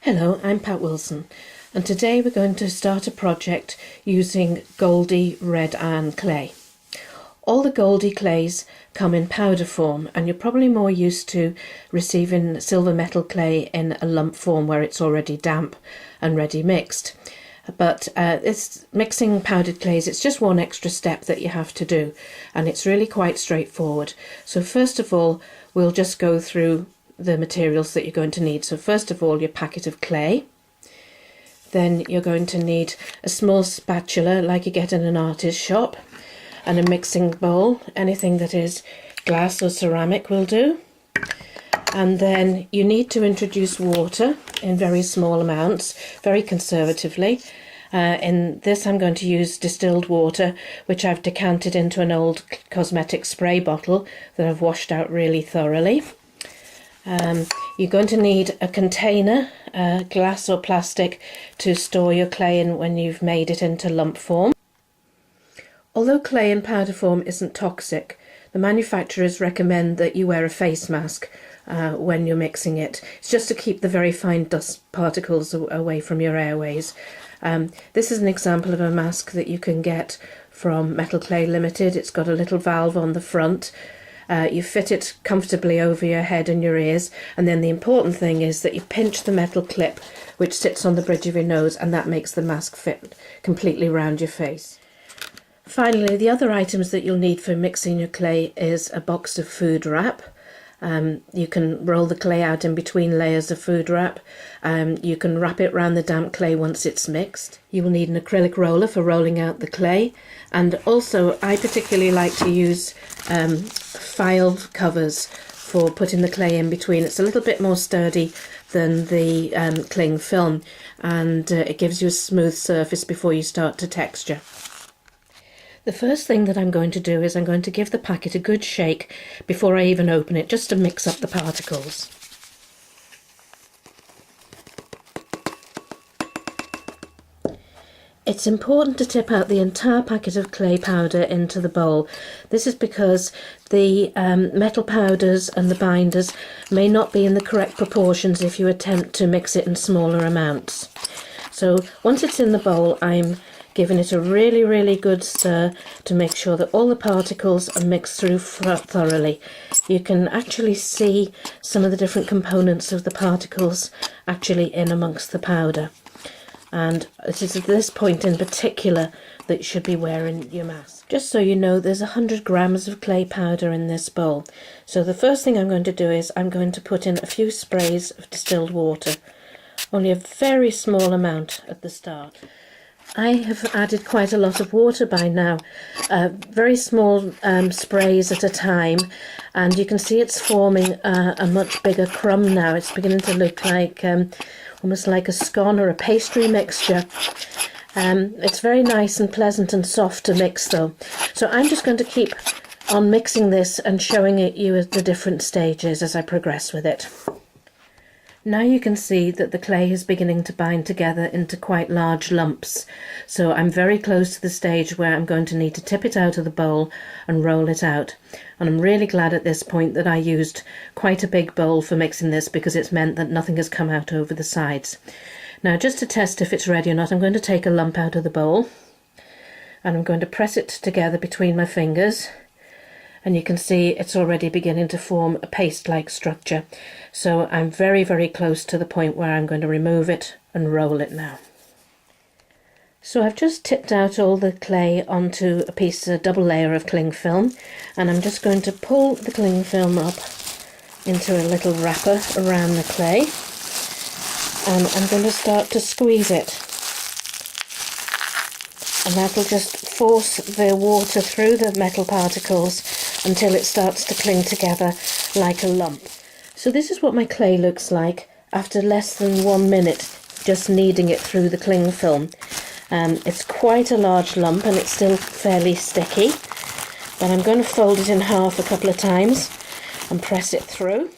Hello, I'm Pat Wilson, and today we're going to start a project using Goldie red iron clay. All the Goldie clays come in powder form, and you're probably more used to receiving silver metal clay in a lump form where it's already damp and ready mixed. But it's mixing powdered clays, it's just one extra step that you have to do, and it's really quite straightforward. So first of all, we'll just go through the materials that you're going to need. So first of all, your packet of clay. Then you're going to need a small spatula like you get in an artist shop, and a mixing bowl. Anything that is glass or ceramic will do. And then you need to introduce water in very small amounts, very conservatively. In this I'm going to use distilled water, which I've decanted into an old cosmetic spray bottle that I've washed out really thoroughly. You're going to need a container, glass or plastic, to store your clay in when you've made it into lump form. Although clay in powder form isn't toxic, the manufacturers recommend that you wear a face mask when you're mixing it. It's just to keep the very fine dust particles away from your airways. This is an example of a mask that you can get from Metal Clay Limited. It's got a little valve on the front. You fit it comfortably over your head and your ears, and then the important thing is that you pinch the metal clip which sits on the bridge of your nose, and that makes the mask fit completely round your face. Finally, the other items that you'll need for mixing your clay is a box of food wrap. You can roll the clay out in between layers of food wrap. You can wrap it around the damp clay once it's mixed. You will need an acrylic roller for rolling out the clay, and also I particularly like to use file covers for putting the clay in between. It's a little bit more sturdy than the cling film, and it gives you a smooth surface before you start to texture. The first thing that I'm going to do is I'm going to give the packet a good shake before I even open it, just to mix up the particles. It's important to tip out the entire packet of clay powder into the bowl. This is because the metal powders and the binders may not be in the correct proportions if you attempt to mix it in smaller amounts. So once it's in the bowl, I'm giving it a really good stir to make sure that all the particles are mixed through thoroughly. You can actually see some of the different components of the particles actually in amongst the powder. And it is at this point in particular that you should be wearing your mask. Just so you know, there's 100 grams of clay powder in this bowl. So the first thing I'm going to do is I'm going to put in a few sprays of distilled water. Only a very small amount at the start. I have added quite a lot of water by now, very small sprays at a time, and you can see it's forming a much bigger crumb now. It's beginning to look like almost like a scone or a pastry mixture. It's very nice and pleasant and soft to mix though. So I'm just going to keep on mixing this and showing you at the different stages as I progress with it. Now you can see that the clay is beginning to bind together into quite large lumps. So I'm very close to the stage where I'm going to need to tip it out of the bowl and roll it out. And I'm really glad at this point that I used quite a big bowl for mixing this, because it's meant that nothing has come out over the sides. Now, just to test if it's ready or not, I'm going to take a lump out of the bowl and I'm going to press it together between my fingers. And you can see it's already beginning to form a paste-like structure. So I'm very close to the point where I'm going to remove it and roll it now. So I've just tipped out all the clay onto a double layer of cling film, and I'm just going to pull the cling film up into a little wrapper around the clay, and I'm going to start to squeeze it. And that will just force the water through the metal particles until it starts to cling together like a lump. So this is what my clay looks like after less than 1 minute just kneading it through the cling film. It's quite a large lump and it's still fairly sticky, but I'm going to fold it in half a couple of times and press it through.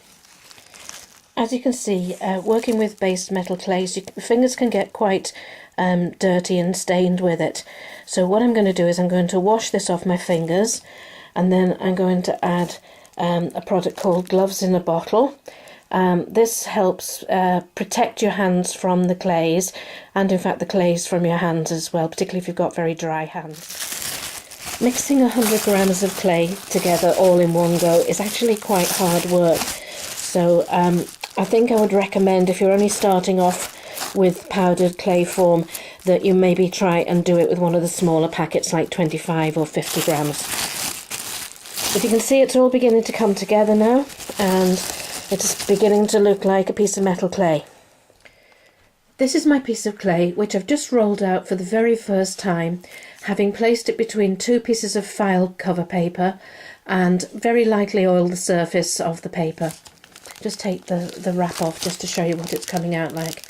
As you can see, working with base metal clays, your fingers can get quite dirty and stained with it. So what I'm going to do is I'm going to wash this off my fingers, and then I'm going to add a product called Gloves in a Bottle, This helps protect your hands from the clays, and in fact the clays from your hands as well, particularly if you've got very dry hands. Mixing 100 grams of clay together all in one go is actually quite hard work. So I think I would recommend, if you're only starting off with powdered clay form, that you maybe try and do it with one of the smaller packets like 25 or 50 grams. But you can see it's all beginning to come together now, and it's beginning to look like a piece of metal clay. This is my piece of clay, which I've just rolled out for the very first time, having placed it between two pieces of file cover paper and very lightly oiled the surface of the paper. Just take the wrap off just to show you what it's coming out like.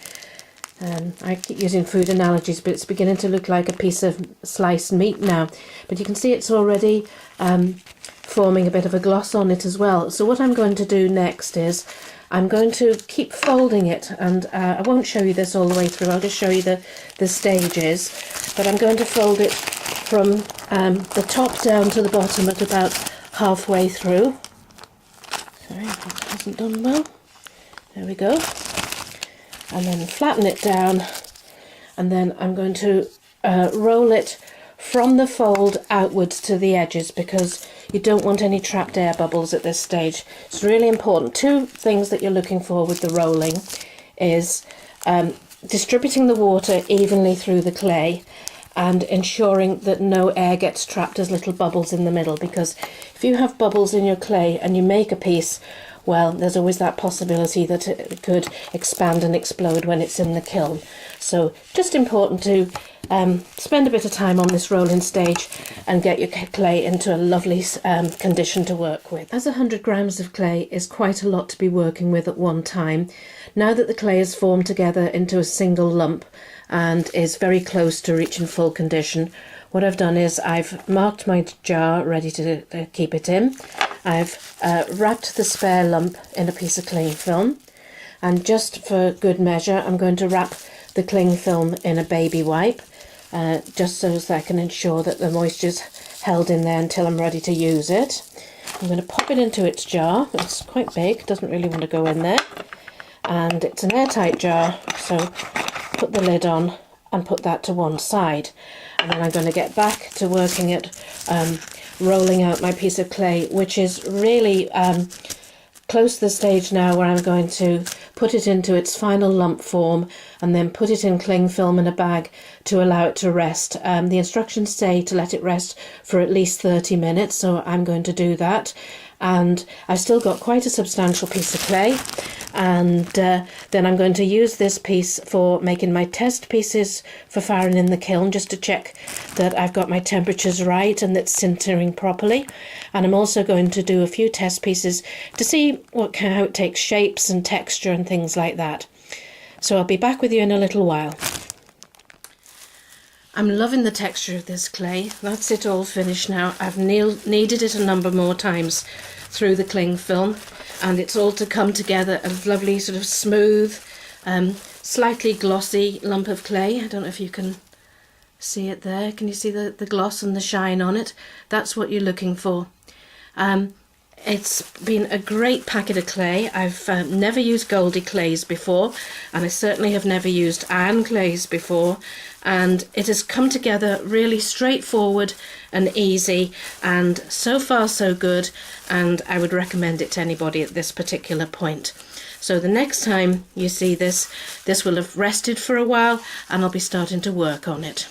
I keep using food analogies, but it's beginning to look like a piece of sliced meat now. But you can see it's already forming a bit of a gloss on it as well. So what I'm going to do next is I'm going to keep folding it, and I won't show you this all the way through, I'll just show you the stages, but I'm going to fold it from the top down to the bottom at about halfway through. Sorry, that hasn't done well. There we go. And then flatten it down, and then I'm going to roll it from the fold outwards to the edges, because you don't want any trapped air bubbles at this stage. It's really important. Two things that you're looking for with the rolling is distributing the water evenly through the clay and ensuring that no air gets trapped as little bubbles in the middle, because if you have bubbles in your clay and you make a piece, well, there's always that possibility that it could expand and explode when it's in the kiln. So just important to spend a bit of time on this rolling stage and get your clay into a lovely condition to work with. As 100 grams of clay is quite a lot to be working with at one time, now that the clay is formed together into a single lump and is very close to reaching full condition, what I've done is I've marked my jar ready to keep it in. I've wrapped the spare lump in a piece of cling film, and just for good measure I'm going to wrap the cling film in a baby wipe, just so that I can ensure that the moisture's held in there until I'm ready to use it. I'm going to pop it into its jar. It's quite big, doesn't really want to go in there, and it's an airtight jar, so put the lid on and put that to one side, and then I'm going to get back to working at rolling out my piece of clay, which is really close to the stage now where I'm going to put it into its final lump form and then put it in cling film in a bag to allow it to rest. The instructions say to let it rest for at least 30 minutes, so I'm going to do that. And I've still got quite a substantial piece of clay, and then I'm going to use this piece for making my test pieces for firing in the kiln, just to check that I've got my temperatures right and that's sintering properly. And I'm also going to do a few test pieces to see how it takes shapes and texture and things like that. So I'll be back with you in a little while. I'm loving the texture of this clay. That's it all finished now. I've kneaded it a number more times through the cling film, and it's all to come together a lovely sort of smooth, slightly glossy lump of clay. I don't know if you can see it there. Can you see the gloss and the shine on it? That's what you're looking for. It's been a great packet of clay. I've never used Goldie clays before, and I certainly have never used iron clays before, and it has come together really straightforward and easy, and so far so good, and I would recommend it to anybody at this particular point. So the next time you see this will have rested for a while, and I'll be starting to work on it.